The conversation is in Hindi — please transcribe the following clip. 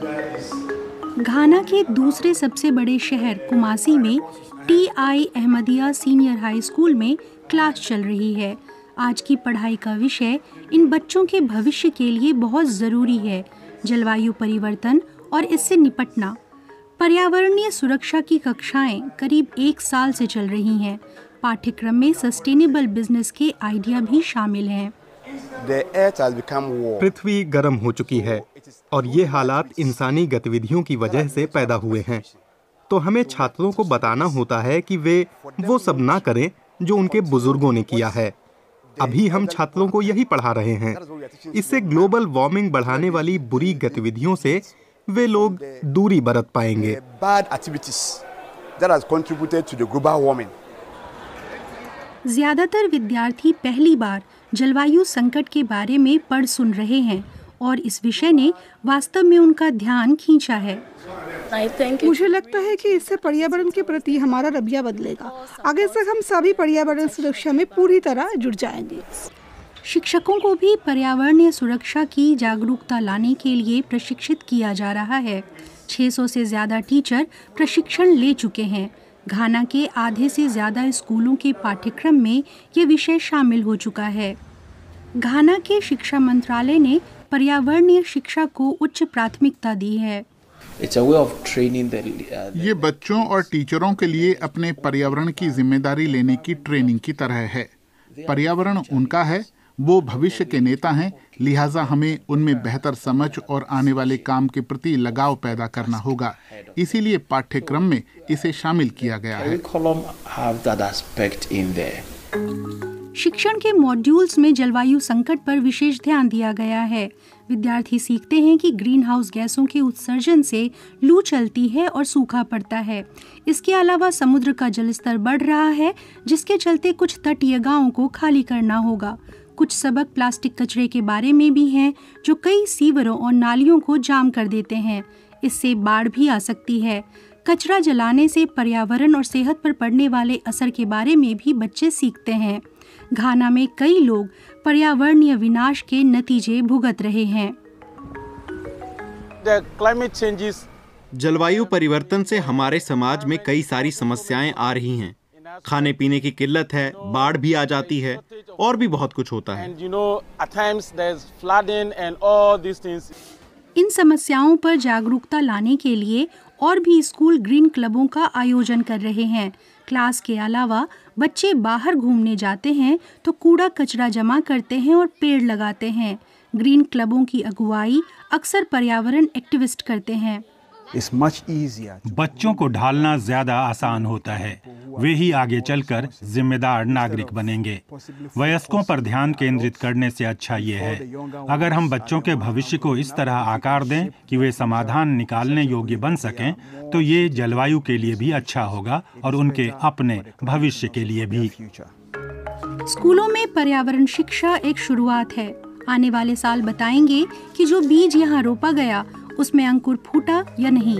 घाना के दूसरे सबसे बड़े शहर कुमासी में TI Ahmadiyya senior high school में क्लास चल रही है। आज की पढ़ाई का विषय इन बच्चों के भविष्य के लिए बहुत ज़रूरी है, जलवायु परिवर्तन और इससे निपटना। पर्यावरणीय सुरक्षा की कक्षाएं करीब 1 साल से चल रही हैं। पाठ्यक्रम में सस्टेनेबल बिजनेस के आइडिया भी शामिल हैं। पृथ्वी गर्म हो चुकी है और ये हालात इंसानी गतिविधियों की वजह से पैदा हुए हैं। तो हमें छात्रों को बताना होता है कि वे वो सब ना करें जो उनके बुजुर्गों ने किया है। अभी हम छात्रों को यही पढ़ा रहे हैं। इससे ग्लोबल वार्मिंग बढ़ाने वाली बुरी गतिविधियों से वे लोग दूरी बरत पाएंगे। ज्यादातर विद्यार्थी पहली बार जलवायु संकट के बारे में पढ़ सुन रहे हैं और इस विषय ने वास्तव में उनका ध्यान खींचा है। मुझे लगता है कि इससे पर्यावरण के प्रति हमारा रवैया बदलेगा। आगे से हम सभी पर्यावरण सुरक्षा में पूरी तरह जुट जाएंगे। शिक्षकों को भी पर्यावरणीय सुरक्षा की जागरूकता लाने के लिए प्रशिक्षित किया जा रहा है। 600 से ज़्यादा टीचर प्रशिक्षण ले चुके हैं। घाना के आधे से ज़्यादा स्कूलों के पाठ्यक्रम में ये विषय शामिल हो चुका है। घाना के शिक्षा मंत्रालय ने पर्यावरणीय शिक्षा को उच्च प्राथमिकता दी है। ये बच्चों और टीचरों के लिए अपने पर्यावरण की जिम्मेदारी लेने की ट्रेनिंग की तरह है। पर्यावरण उनका है, वो भविष्य के नेता हैं, लिहाजा हमें उनमें बेहतर समझ और आने वाले काम के प्रति लगाव पैदा करना होगा। इसीलिए पाठ्यक्रम में इसे शामिल किया गया है। शिक्षण के मॉड्यूल्स में जलवायु संकट पर विशेष ध्यान दिया गया है। विद्यार्थी सीखते हैं कि ग्रीन हाउस गैसों के उत्सर्जन से लू चलती है और सूखा पड़ता है। इसके अलावा समुद्र का जलस्तर बढ़ रहा है, जिसके चलते कुछ तटीय गांवों को खाली करना होगा। कुछ सबक प्लास्टिक कचरे के बारे में भी हैं, जो कई सीवरों और नालियों को जाम कर देते हैं। इससे बाढ़ भी आ सकती है। कचरा जलाने से पर्यावरण और सेहत पर पड़ने वाले असर के बारे में भी बच्चे सीखते हैं। घाना में कई लोग पर्यावरणीय विनाश के नतीजे भुगत रहे हैं। जलवायु परिवर्तन से हमारे समाज में कई सारी समस्याएं आ रही हैं। खाने पीने की किल्लत है, बाढ़ भी आ जाती है और भी बहुत कुछ होता है। इन समस्याओं पर जागरूकता लाने के लिए और भी स्कूल ग्रीन क्लबों का आयोजन कर रहे हैं। क्लास के अलावा बच्चे बाहर घूमने जाते हैं तो कूड़ा कचरा जमा करते हैं और पेड़ लगाते हैं। ग्रीन क्लबों की अगुवाई अक्सर पर्यावरण एक्टिविस्ट करते हैं। बच्चों को ढालना ज्यादा आसान होता है। वे ही आगे चलकर जिम्मेदार नागरिक बनेंगे। वयस्कों पर ध्यान केंद्रित करने से अच्छा ये है, अगर हम बच्चों के भविष्य को इस तरह आकार दें कि वे समाधान निकालने योग्य बन सकें, तो ये जलवायु के लिए भी अच्छा होगा और उनके अपने भविष्य के लिए भी। स्कूलों में पर्यावरण शिक्षा एक शुरुआत है। आने वाले साल बताएंगे कि जो बीज यहाँ रोपा गया उसमें अंकुर फूटा या नहीं।